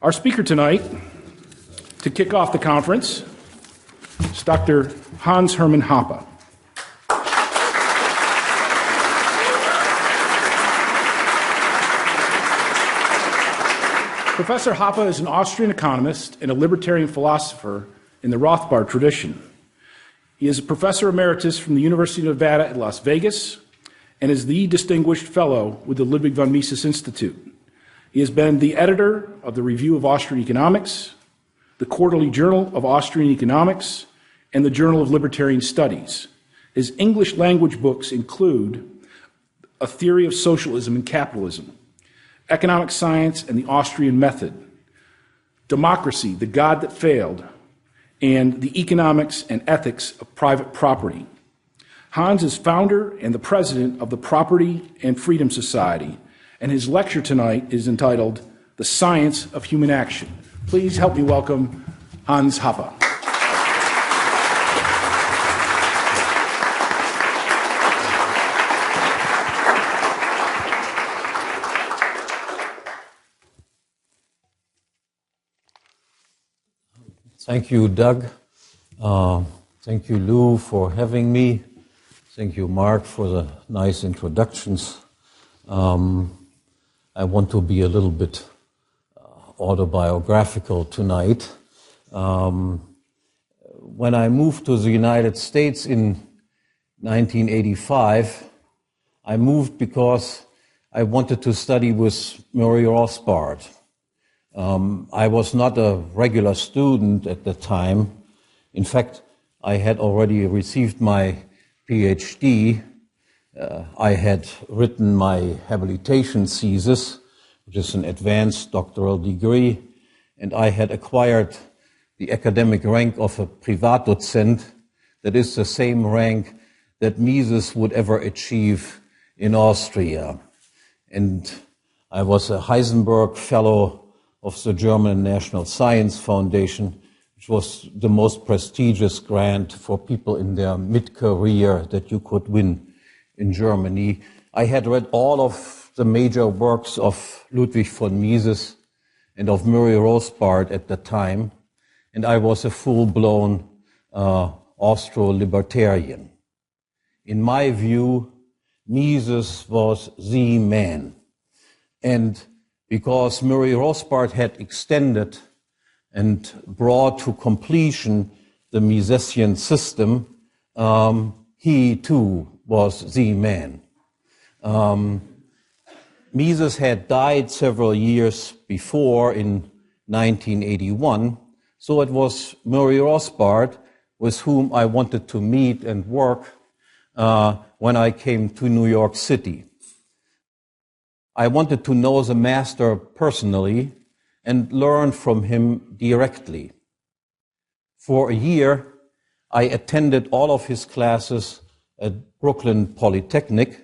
Our speaker tonight, to kick off the conference, is Dr. Hans-Hermann Hoppe. Professor Hoppe is an Austrian economist and a libertarian philosopher in the Rothbard tradition. He is a professor emeritus from the University of Nevada at Las Vegas and is the distinguished fellow with the Ludwig von Mises Institute. He has been the editor of the Review of Austrian Economics, the Quarterly Journal of Austrian Economics, and the Journal of Libertarian Studies. His English language books include A Theory of Socialism and Capitalism, Economic Science and the Austrian Method, Democracy, the God That Failed, and The Economics and Ethics of Private Property. Hans is founder and the president of the Property and Freedom Society, and his lecture tonight is entitled The Science of Human Action. Please help me welcome Hans Hoppe. Thank you, Doug. Thank you, Lou, for having me. Thank you, Mark, for the nice introductions. I want to be a little bit autobiographical tonight. When I moved to the United States in 1985, I moved because I wanted to study with Murray Rothbard. I was not a regular student at the time. In fact, I had already received my PhD. I had written my habilitation thesis, which is an advanced doctoral degree, and I had acquired the academic rank of a Privatdozent, that is the same rank that Mises would ever achieve in Austria. And I was a Heisenberg Fellow of the German National Science Foundation, which was the most prestigious grant for people in their mid-career that you could win in Germany. I had read all of the major works of Ludwig von Mises and of Murray Rothbard at the time, and I was a full-blown Austro-libertarian. In my view, Mises was the man. And because Murray Rothbard had extended and brought to completion the Misesian system, he too was the man. Mises had died several years before in 1981, so it was Murray Rothbard with whom I wanted to meet and work when I came to New York City. I wanted to know the master personally and learn from him directly. For a year, I attended all of his classes at Brooklyn Polytechnic,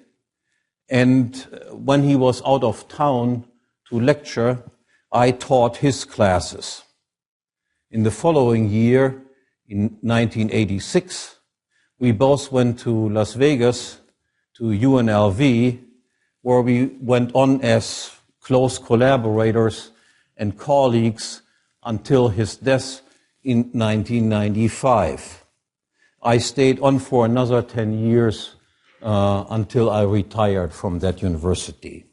and when he was out of town to lecture, I taught his classes. In the following year, in 1986, we both went to Las Vegas, to UNLV, where we went on as close collaborators and colleagues until his death in 1995. I stayed on for another 10 years until I retired from that university.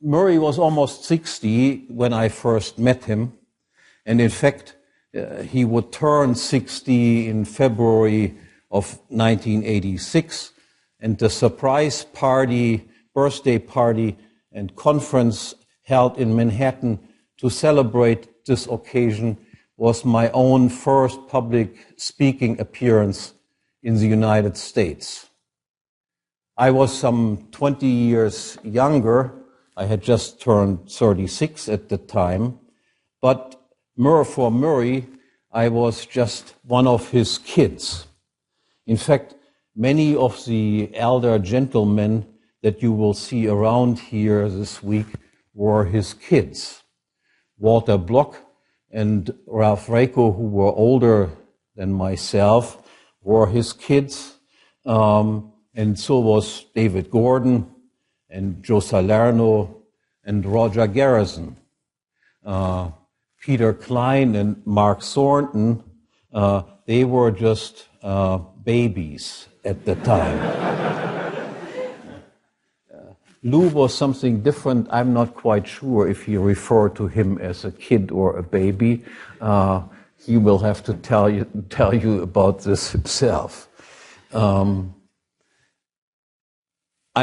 Murray was almost 60 when I first met him, and in fact, he would turn 60 in February of 1986, and the surprise party, birthday party, and conference held in Manhattan to celebrate this occasion was my own first public speaking appearance in the United States. I was some 20 years younger. I had just turned 36 at the time, but for Murray, I was just one of his kids. In fact, many of the elder gentlemen that you will see around here this week were his kids. Walter Block and Ralph Rako, who were older than myself, were his kids. And so was David Gordon and Joe Salerno and Roger Garrison. Peter Klein and Mark Thornton, they were just babies at the time. Lou was something different. I'm not quite sure if he referred to him as a kid or a baby. He will have to tell you about this himself. I'm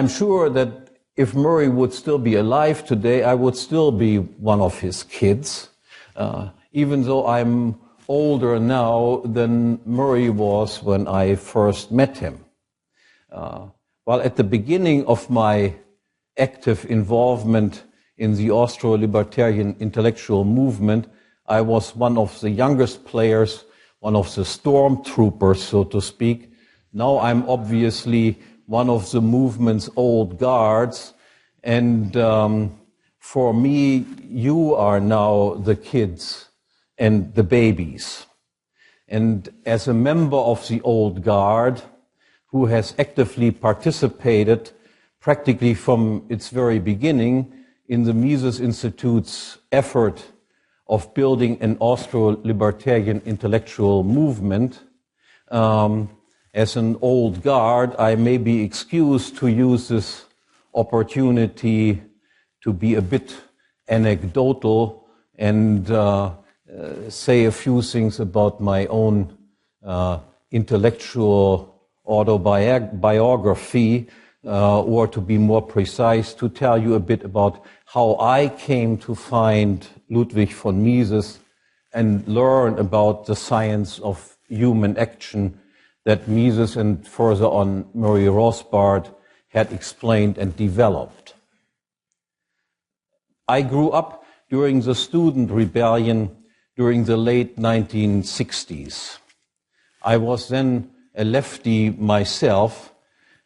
sure that if Murray would still be alive today, I would still be one of his kids, even though I'm older now than Murray was when I first met him. While at the beginning of my active involvement in the Austro-libertarian intellectual movement, I was one of the youngest players, one of the stormtroopers, so to speak. Now I'm obviously one of the movement's old guards, and for me, you are now the kids and the babies. And as a member of the old guard, who has actively participated practically from its very beginning in the Mises Institute's effort of building an Austro-libertarian intellectual movement, as an old guard, I may be excused to use this opportunity to be a bit anecdotal and say a few things about my own intellectual autobiography, or to be more precise, to tell you a bit about how I came to find Ludwig von Mises and learn about the science of human action that Mises and further on Murray Rothbard had explained and developed. I grew up during the student rebellion during the late 1960s. I was then a lefty myself,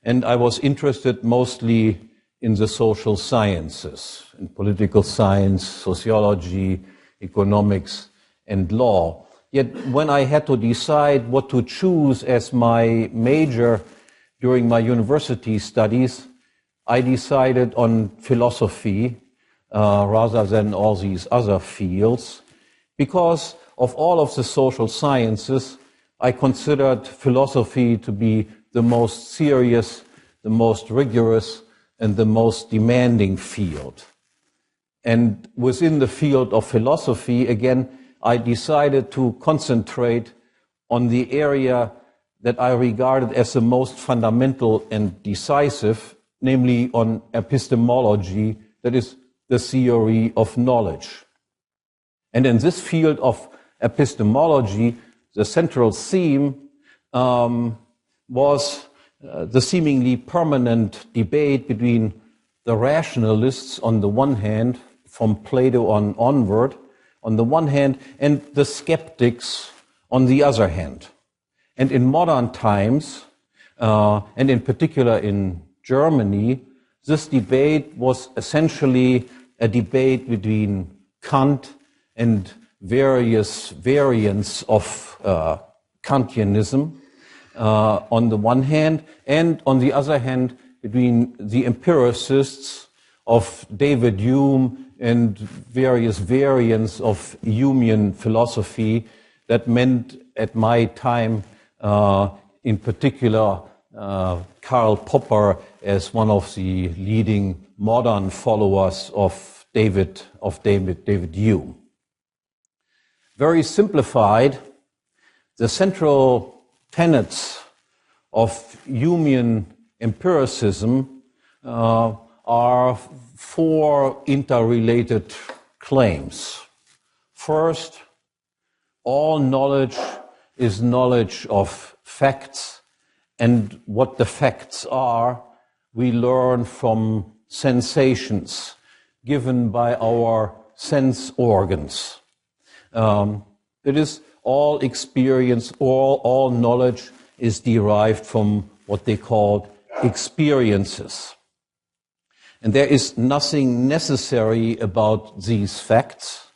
and I was interested mostly in the social sciences, in political science, sociology, economics, and law. Yet when I had to decide what to choose as my major during my university studies, I decided on philosophy rather than all these other fields. Because of all of the social sciences, I considered philosophy to be the most serious, the most rigorous, and the most demanding field. And within the field of philosophy, again, I decided to concentrate on the area that I regarded as the most fundamental and decisive, namely on epistemology, that is, the theory of knowledge. And in this field of epistemology, the central theme was the seemingly permanent debate between the rationalists on the one hand, from Plato onward, on the one hand, and the skeptics on the other hand. And in modern times, and in particular in Germany, this debate was essentially a debate between Kant and various variants of Kantianism on the one hand, and on the other hand, between the empiricists of David Hume and various variants of Humean philosophy that meant at my time, in particular, Karl Popper as one of the leading modern followers of David Hume. Very simplified, the central tenets of Humean empiricism are four interrelated claims. First, all knowledge is knowledge of facts, and what the facts are, we learn from sensations given by our sense organs. It is all experience, all knowledge is derived from what they call experiences. And there is nothing necessary about these facts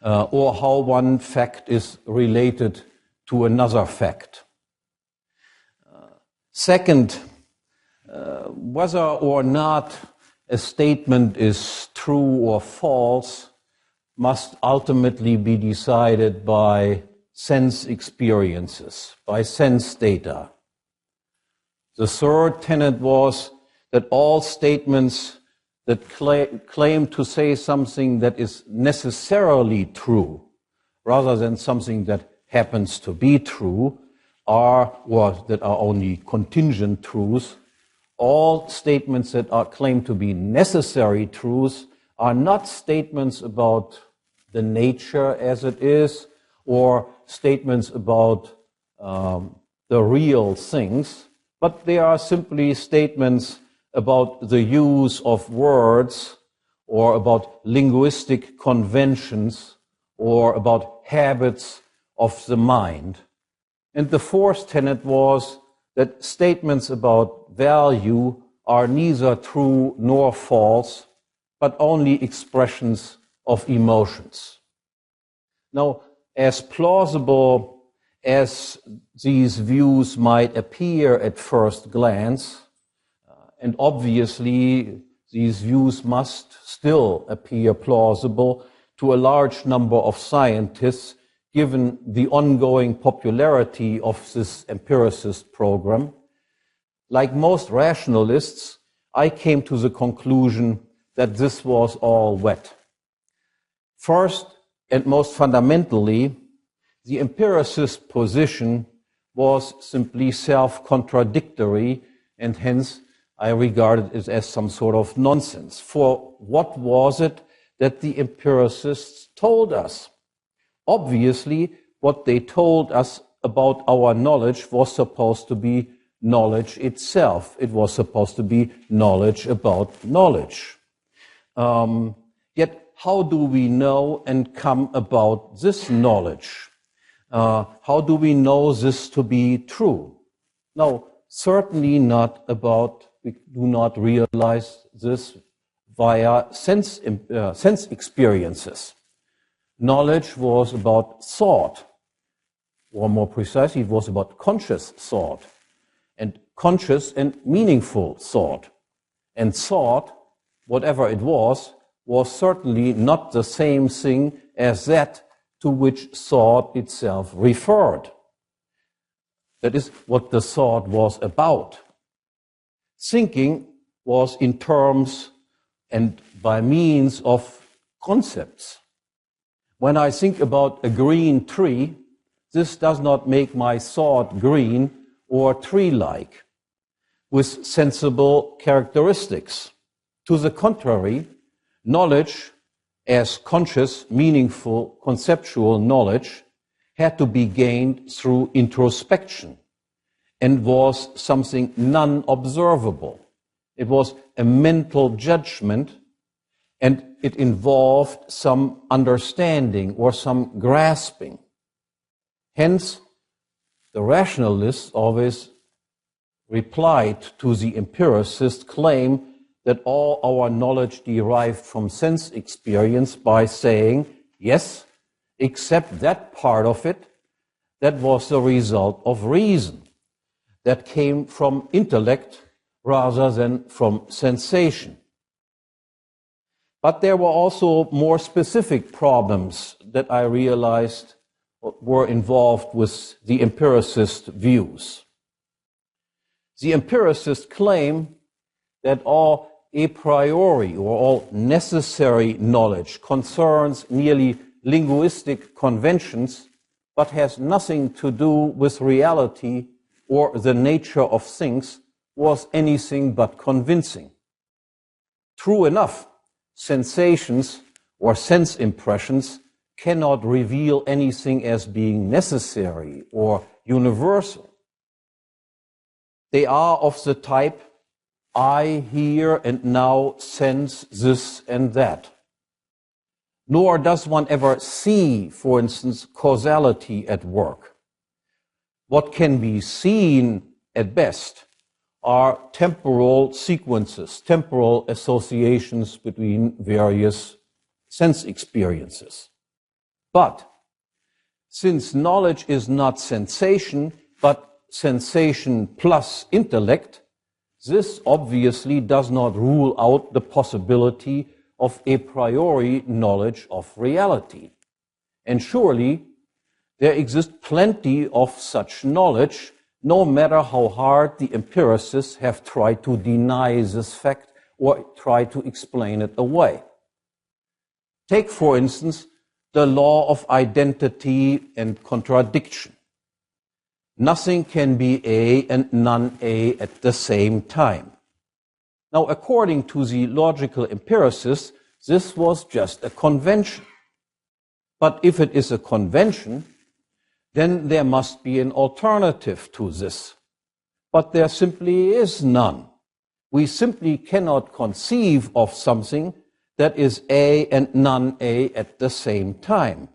or how one fact is related to another fact. Second, whether or not a statement is true or false must ultimately be decided by sense experiences, by sense data. The third tenet was that all statements that claim to say something that is necessarily true, rather than something that happens to be true, or that are only contingent truths. All statements that are claimed to be necessary truths are not statements about the nature as it is, or statements about the real things, but they are simply statements about the use of words, or about linguistic conventions, or about habits of the mind. And the fourth tenet was that statements about value are neither true nor false, but only expressions of emotions. Now, as plausible as these views might appear at first glance, and obviously these views must still appear plausible to a large number of scientists, given the ongoing popularity of this empiricist program, like most rationalists, I came to the conclusion that this was all wet. First, and most fundamentally, the empiricist position was simply self-contradictory, and hence I regarded it as some sort of nonsense. For what was it that the empiricists told us? Obviously, what they told us about our knowledge was supposed to be knowledge itself. It was supposed to be knowledge about knowledge. Yet, how do we know and come about this knowledge? How do we know this to be true? No, certainly not about, we do not realize this via sense experiences. Knowledge was about thought, or more precisely, it was about conscious thought, and conscious and meaningful thought. And thought, whatever it was certainly not the same thing as that to which thought itself referred. That is what the thought was about. Thinking was in terms and by means of concepts. When I think about a green tree, this does not make my thought green or tree-like, with sensible characteristics. To the contrary, knowledge, as conscious, meaningful, conceptual knowledge, had to be gained through introspection and was something non-observable. It was a mental judgment, and it involved some understanding or some grasping. Hence, the rationalists always replied to the empiricist claim that all our knowledge derived from sense experience by saying, yes, except that part of it that was the result of reason, that came from intellect rather than from sensation. But there were also more specific problems that I realized were involved with the empiricist views. The empiricists claim that all a priori or all necessary knowledge concerns merely linguistic conventions, but has nothing to do with reality or the nature of things, was anything but convincing. True enough, sensations or sense impressions cannot reveal anything as being necessary or universal. They are of the type, I hear and now sense this and that. Nor does one ever see, for instance, causality at work. What can be seen at best are temporal sequences, temporal associations between various sense experiences. But since knowledge is not sensation, but sensation plus intellect, this obviously does not rule out the possibility of a priori knowledge of reality. And surely there exists plenty of such knowledge, no matter how hard the empiricists have tried to deny this fact or try to explain it away. Take, for instance, the law of identity and contradiction. Nothing can be A and non-A at the same time. Now, according to the logical empiricists, this was just a convention. But if it is a convention, then there must be an alternative to this. But there simply is none. We simply cannot conceive of something that is A and non-A at the same time.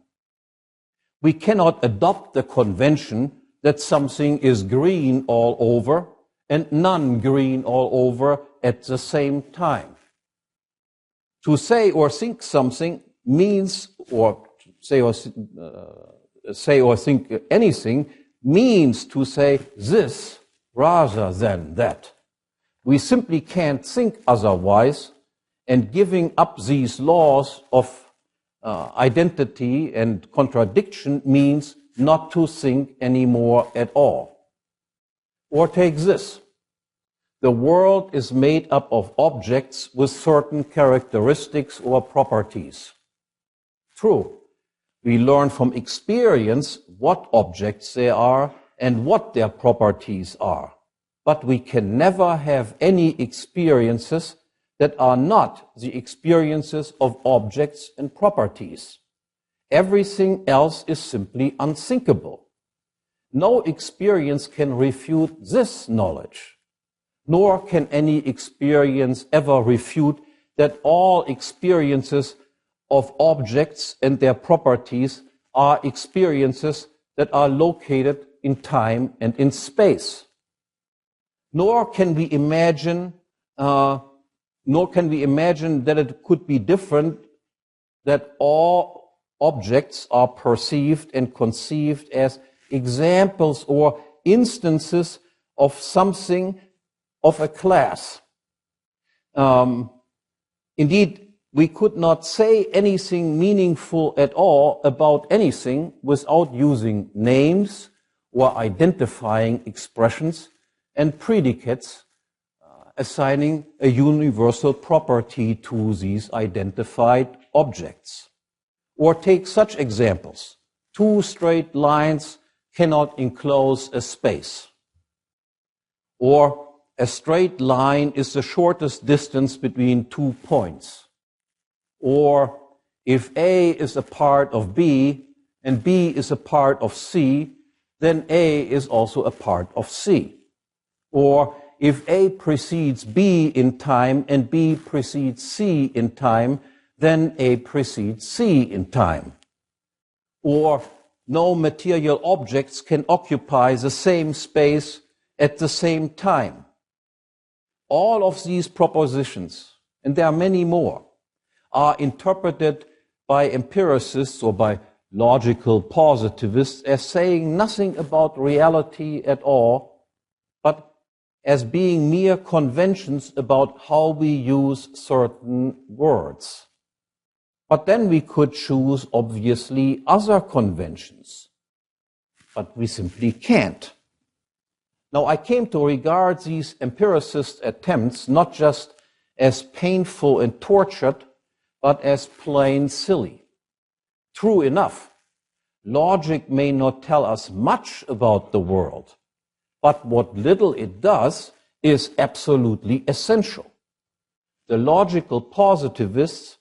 We cannot adopt the convention that something is green all over and non-green all over at the same time. To say or think something means, or say or think anything, means to say this rather than that. We simply can't think otherwise, and giving up these laws of identity and contradiction means not to think anymore at all. Or take this. The world is made up of objects with certain characteristics or properties. True. We learn from experience what objects they are and what their properties are. But we can never have any experiences that are not the experiences of objects and properties. Everything else is simply unthinkable. No experience can refute this knowledge, nor can any experience ever refute that all experiences of objects and their properties are experiences that are located in time and in space. Nor can we imagine that it could be different, that all objects are perceived and conceived as examples or instances of something of a class. Indeed, we could not say anything meaningful at all about anything without using names or identifying expressions and predicates, assigning a universal property to these identified objects. Or take such examples. Two straight lines cannot enclose a space. Or a straight line is the shortest distance between 2 points. Or if A is a part of B and B is a part of C, then A is also a part of C. Or if A precedes B in time and B precedes C in time, then A precedes C in time. Or no material objects can occupy the same space at the same time. All of these propositions, and there are many more, are interpreted by empiricists or by logical positivists as saying nothing about reality at all, but as being mere conventions about how we use certain words. But then we could choose, obviously, other conventions. But we simply can't. Now, I came to regard these empiricist attempts not just as painful and tortured, but as plain silly. True enough, logic may not tell us much about the world, but what little it does is absolutely essential. The logical positivists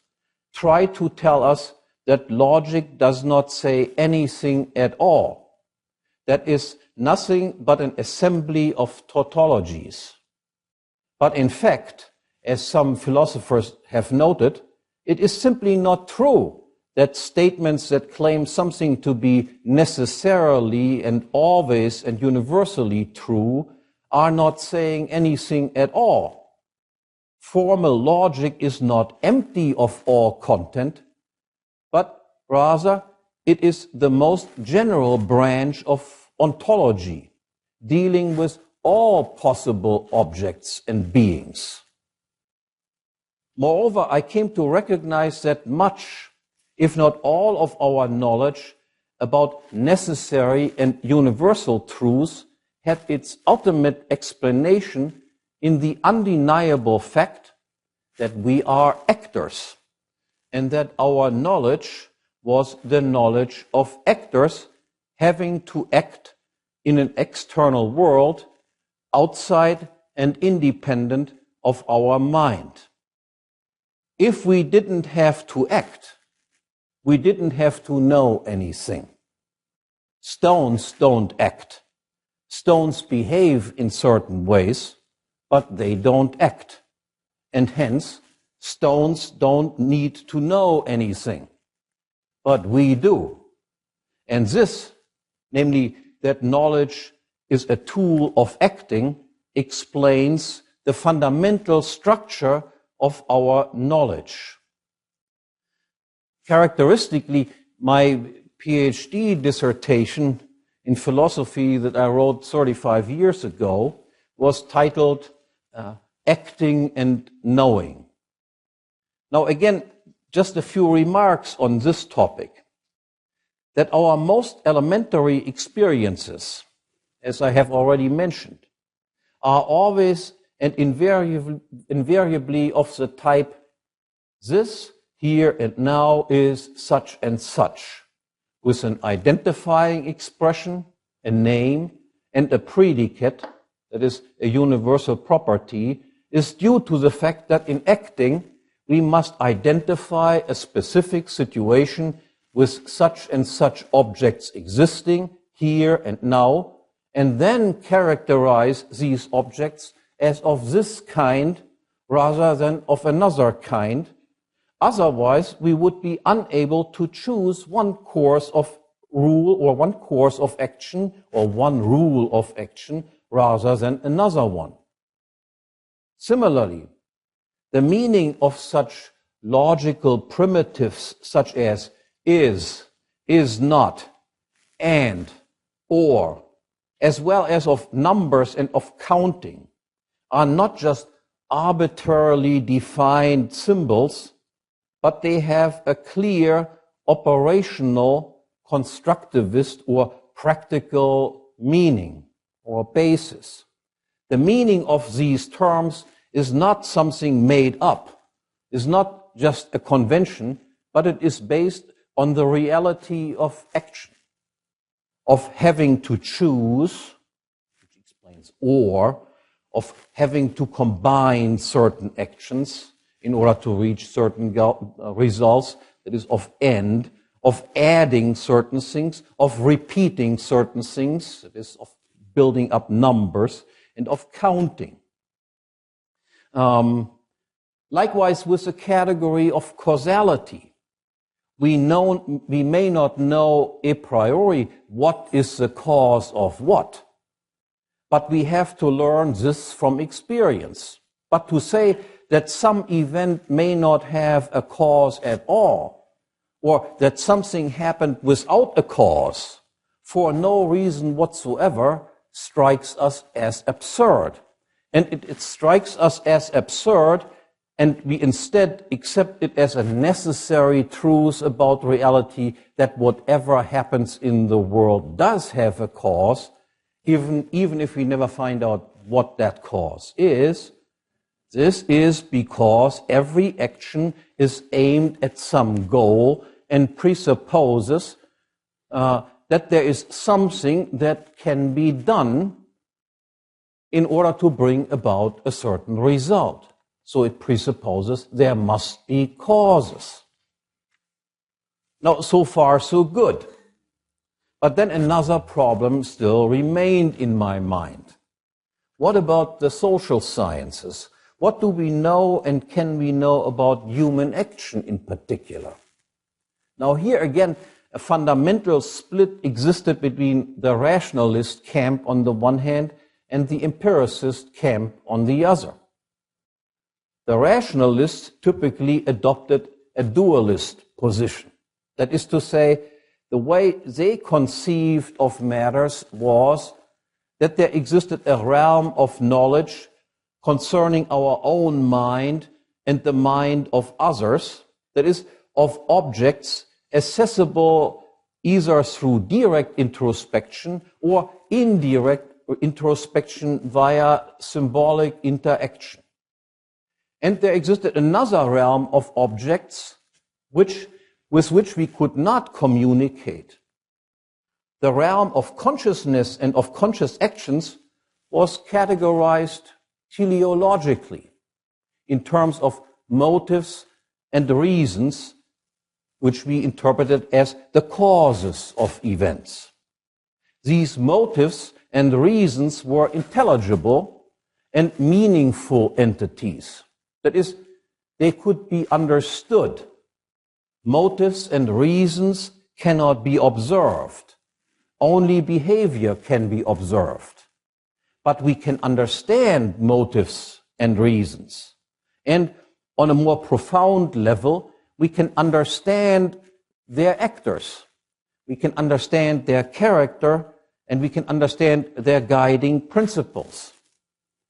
try to tell us that logic does not say anything at all. That is nothing but an assembly of tautologies. But in fact, as some philosophers have noted, it is simply not true that statements that claim something to be necessarily and always and universally true are not saying anything at all. Formal logic is not empty of all content, but rather it is the most general branch of ontology, dealing with all possible objects and beings. Moreover, I came to recognize that much, if not all of our knowledge about necessary and universal truths had its ultimate explanation in the undeniable fact that we are actors, and that our knowledge was the knowledge of actors having to act in an external world outside and independent of our mind. If we didn't have to act, we didn't have to know anything. Stones don't act. Stones behave in certain ways, but they don't act. And hence, stones don't need to know anything. But we do. And this, namely that knowledge is a tool of acting, explains the fundamental structure of our knowledge. Characteristically, my PhD dissertation in philosophy that I wrote 35 years ago was titled Acting and Knowing. Now again, just a few remarks on this topic. That our most elementary experiences, as I have already mentioned, are always and invariably of the type, this here and now is such and such, with an identifying expression, a name, and a predicate, that is a universal property, is due to the fact that in acting, we must identify a specific situation with such and such objects existing here and now, and then characterize these objects as of this kind rather than of another kind. Otherwise, we would be unable to choose one course of rule or one course of action or one rule of action rather than another one. Similarly, the meaning of such logical primitives such as is not, and, or, as well as of numbers and of counting, are not just arbitrarily defined symbols, but they have a clear operational, constructivist, or practical meaning or basis. The meaning of these terms is not something made up, is not just a convention, but it is based on the reality of action, of having to choose, which explains or, of having to combine certain actions in order to reach certain results, that is of end, of adding certain things, of repeating certain things, that is of building up numbers, and of counting. Likewise with the category of causality. We may not know a priori what is the cause of what, but we have to learn this from experience. But to say that some event may not have a cause at all, or that something happened without a cause, for no reason whatsoever, strikes us as absurd. And it strikes us as absurd, and we instead accept it as a necessary truth about reality that whatever happens in the world does have a cause, even if we never find out what that cause is. This is because every action is aimed at some goal and presupposes that there is something that can be done in order to bring about a certain result. So it presupposes there must be causes. Now, so far, so good. But then another problem still remained in my mind. What about the social sciences? What do we know and can we know about human action in particular? Now, here again, a fundamental split existed between the rationalist camp on the one hand and the empiricist camp on the other. The rationalists typically adopted a dualist position. That is to say, the way they conceived of matters was that there existed a realm of knowledge concerning our own mind and the mind of others, that is, of objects accessible either through direct introspection or indirect introspection via symbolic interaction. And there existed another realm of objects with which we could not communicate. The realm of consciousness and of conscious actions was categorized teleologically in terms of motives and reasons, which we interpreted as the causes of events. These motives and reasons were intelligible and meaningful entities. That is, they could be understood. Motives and reasons cannot be observed. Only behavior can be observed. But we can understand motives and reasons. And on a more profound level, we can understand their actors. We can understand their character, and we can understand their guiding principles.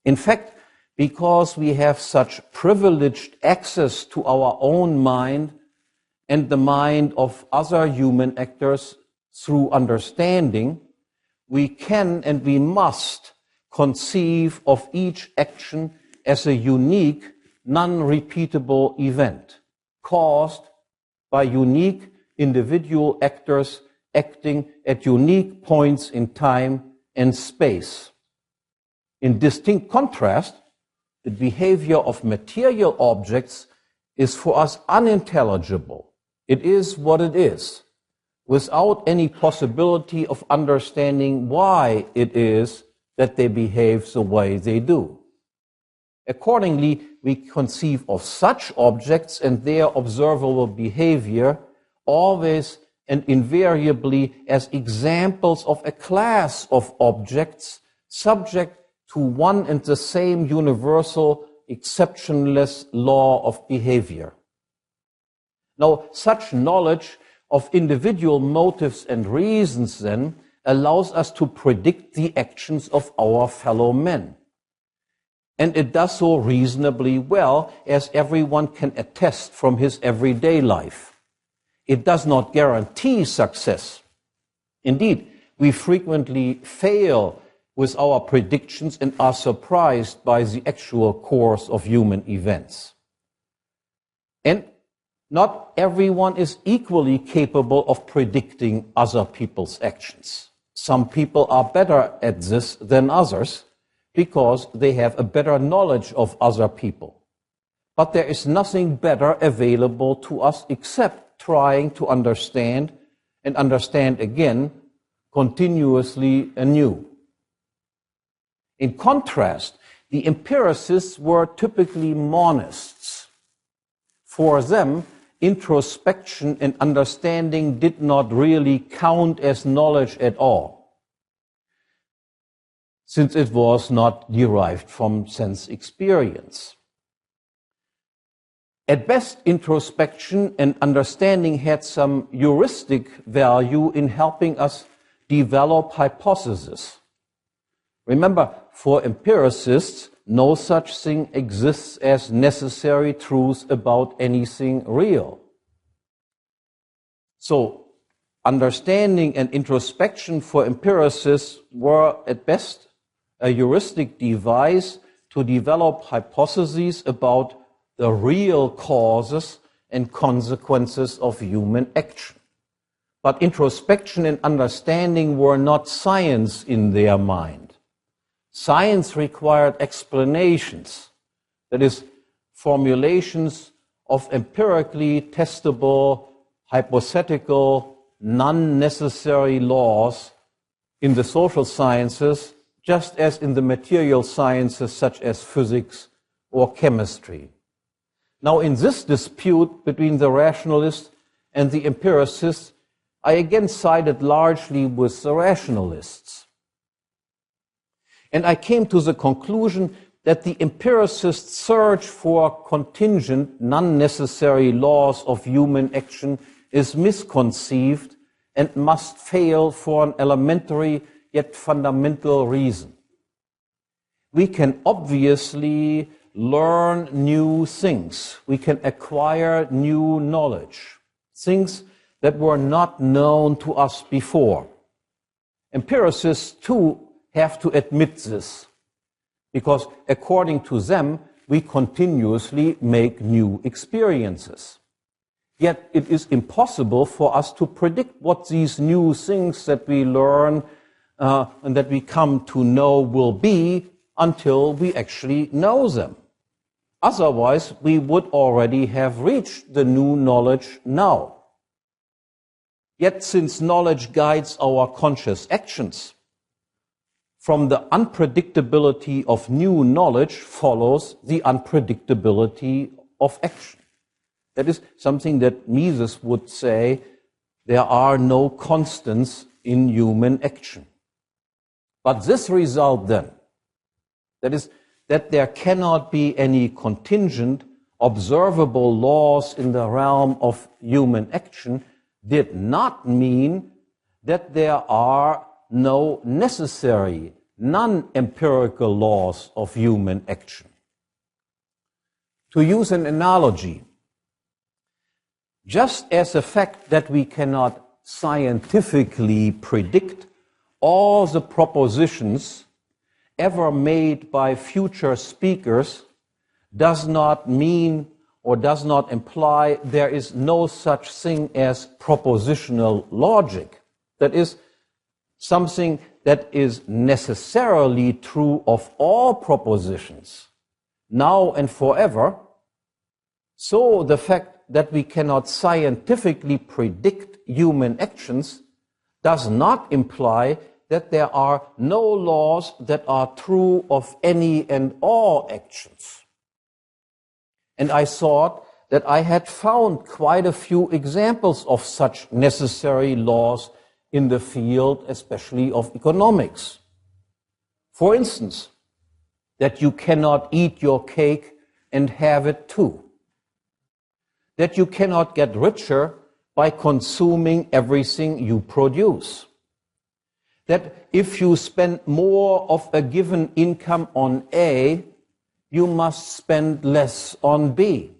In fact, because we have such privileged access to our own mind and the mind of other human actors through understanding, we can and we must conceive of each action as a unique, non-repeatable event caused by unique individual actors acting at unique points in time and space. In distinct contrast, the behavior of material objects is for us unintelligible. It is what it is, without any possibility of understanding why it is that they behave the way they do. Accordingly, we conceive of such objects and their observable behavior always and invariably as examples of a class of objects subject to one and the same universal, exceptionless law of behavior. Now, such knowledge of individual motives and reasons then allows us to predict the actions of our fellow men. And it does so reasonably well, as everyone can attest from his everyday life. It does not guarantee success. Indeed, we frequently fail with our predictions and are surprised by the actual course of human events. And not everyone is equally capable of predicting other people's actions. Some people are better at this than others because they have a better knowledge of other people. But there is nothing better available to us except trying to understand and understand again continuously anew. In contrast, the empiricists were typically monists. For them, introspection and understanding did not really count as knowledge at all, since it was not derived from sense experience. At best, introspection and understanding had some heuristic value in helping us develop hypotheses. Remember, for empiricists, no such thing exists as necessary truth about anything real. So, understanding and introspection for empiricists were at best a heuristic device to develop hypotheses about the real causes and consequences of human action. But introspection and understanding were not science in their mind. Science required explanations, that is, formulations of empirically testable, hypothetical, non-necessary laws in the social sciences, just as in the material sciences such as physics or chemistry. Now, in this dispute between the rationalists and the empiricists, I again sided largely with the rationalists. And I came to the conclusion that the empiricists' search for contingent, non-necessary laws of human action is misconceived and must fail for an elementary yet fundamental reason. We can obviously learn new things. We can acquire new knowledge, things that were not known to us before. Empiricists, too, have to admit this, because according to them, we continuously make new experiences. Yet it is impossible for us to predict what these new things that we learn and that we come to know will be until we actually know them. Otherwise, we would already have reached the new knowledge now. Yet, since knowledge guides our conscious actions, from the unpredictability of new knowledge follows the unpredictability of action. That is something that Mises would say, there are no constants in human action. But this result then, that is, that there cannot be any contingent, observable laws in the realm of human action, did not mean that there are no necessary, non-empirical laws of human action. To use an analogy, just as the fact that we cannot scientifically predict all the propositions ever made by future speakers does not mean or does not imply there is no such thing as propositional logic. That is something that is necessarily true of all propositions, now and forever. So the fact that we cannot scientifically predict human actions does not imply that there are no laws that are true of any and all actions. And I thought that I had found quite a few examples of such necessary laws in the field, especially of economics. For instance, that you cannot eat your cake and have it too. That you cannot get richer by consuming everything you produce. That if you spend more of a given income on A, you must spend less on B.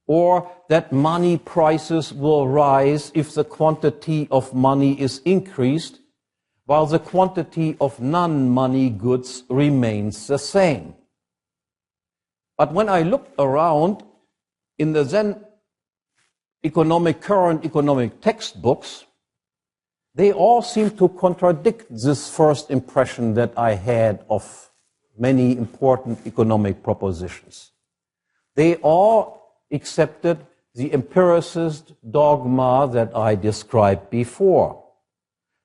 Or that money prices will rise if the quantity of money is increased, while the quantity of non-money goods remains the same. But when I looked around in the then current economic textbooks, they all seem to contradict this first impression that I had of many important economic propositions. They all accepted the empiricist dogma that I described before.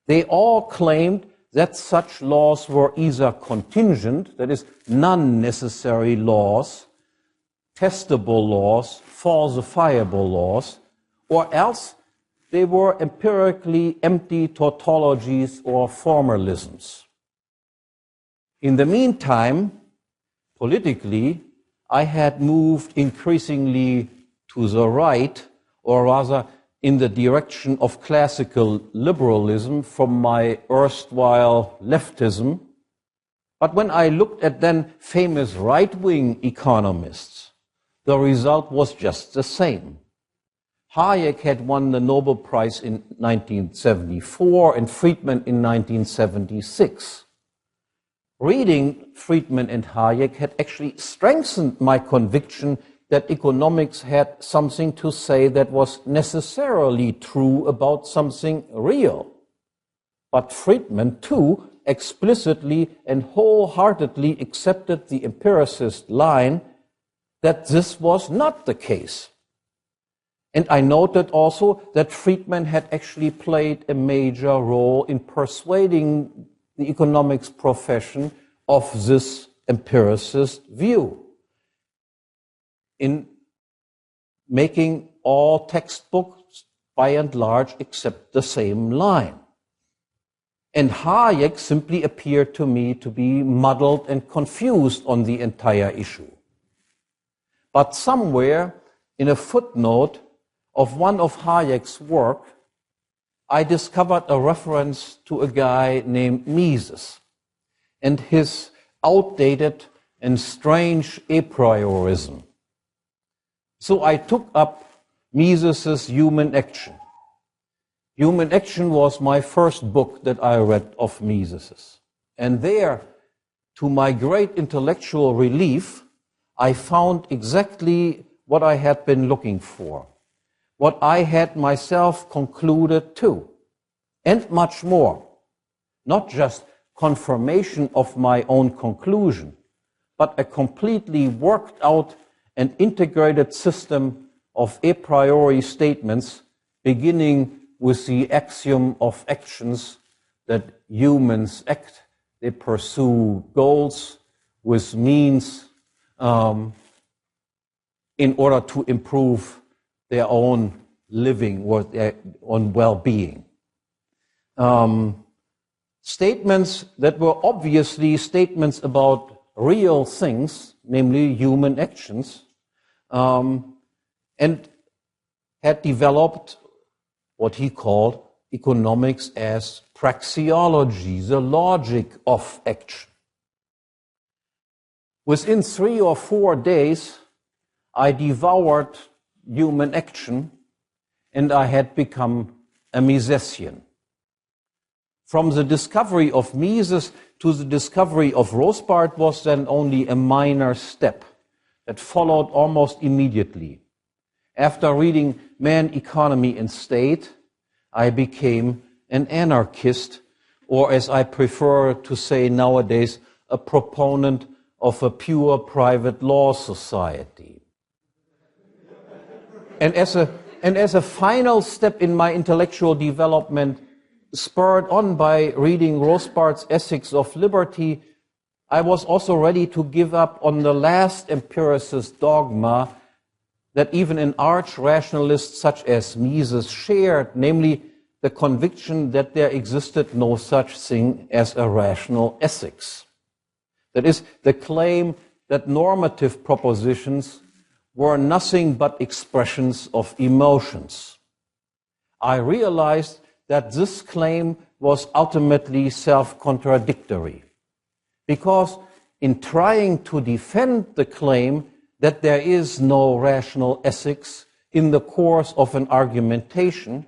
They all claimed that such laws were either contingent, that is, non-necessary laws, testable laws, falsifiable laws, or else they were empirically empty tautologies or formalisms. In the meantime, politically, I had moved increasingly to the right, or rather in the direction of classical liberalism from my erstwhile leftism. But when I looked at then famous right-wing economists, the result was just the same. Hayek had won the Nobel Prize in 1974 and Friedman in 1976. Reading Friedman and Hayek had actually strengthened my conviction that economics had something to say that was necessarily true about something real. But Friedman, too, explicitly and wholeheartedly accepted the empiricist line that this was not the case. And I noted also that Friedman had actually played a major role in persuading the economics profession of this empiricist view, in making all textbooks by and large accept the same line. And Hayek simply appeared to me to be muddled and confused on the entire issue. But somewhere in a footnote of one of Hayek's work, I discovered a reference to a guy named Mises and his outdated and strange a priorism. So I took up Mises's Human Action. Human Action was my first book that I read of Mises's. And there, to my great intellectual relief, I found exactly what I had been looking for, what I had myself concluded too, and much more. Not just confirmation of my own conclusion, but a completely worked out and integrated system of a priori statements, beginning with the axiom of actions that humans act, they pursue goals with means in order to improve their own living or their own well-being. Statements that were obviously statements about real things, namely human actions, and had developed what he called economics as praxeology, the logic of action. Within 3 or 4 days, I devoured human action, and I had become a Misesian. From the discovery of Mises to the discovery of Rothbard was then only a minor step that followed almost immediately. After reading Man, Economy and State, I became an anarchist, or as I prefer to say nowadays, a proponent of a pure private law society. And as a final step in my intellectual development, spurred on by reading Rothbard's Ethics of Liberty, I was also ready to give up on the last empiricist dogma that even an arch-rationalist such as Mises shared, namely the conviction that there existed no such thing as a rational ethics. That is, the claim that normative propositions were nothing but expressions of emotions. I realized that this claim was ultimately self-contradictory, because in trying to defend the claim that there is no rational ethics in the course of an argumentation,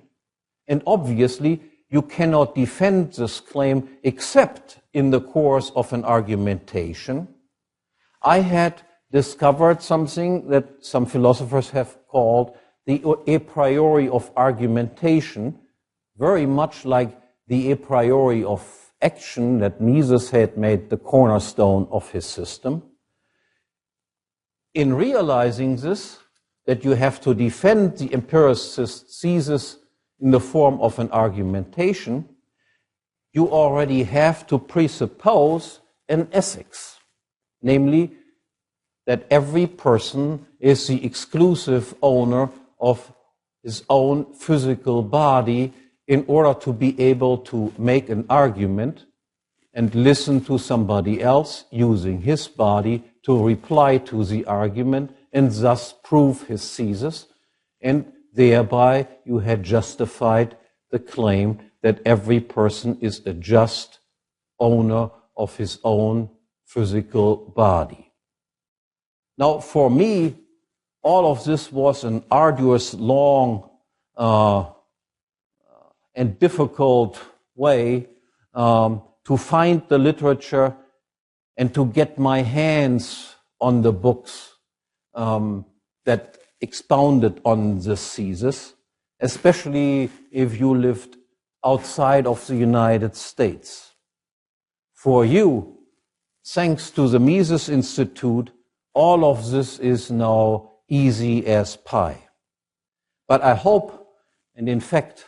and obviously you cannot defend this claim except in the course of an argumentation, I had discovered something that some philosophers have called the a priori of argumentation, very much like the a priori of action that Mises had made the cornerstone of his system. In realizing this, that you have to defend the empiricist thesis in the form of an argumentation, you already have to presuppose an ethics, namely that every person is the exclusive owner of his own physical body in order to be able to make an argument and listen to somebody else using his body to reply to the argument and thus prove his thesis, and thereby you had justified the claim that every person is a just owner of his own physical body. Now, for me, all of this was an arduous, long, and difficult way to find the literature and to get my hands on the books that expounded on this thesis, especially if you lived outside of the United States. For you, thanks to the Mises Institute, all of this is now easy as pie. But I hope, and in fact,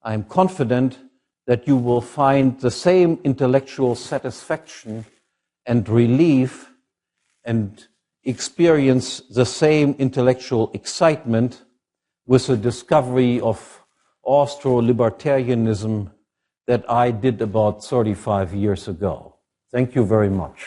I'm confident that you will find the same intellectual satisfaction and relief and experience the same intellectual excitement with the discovery of Austro-libertarianism that I did about 35 years ago. Thank you very much.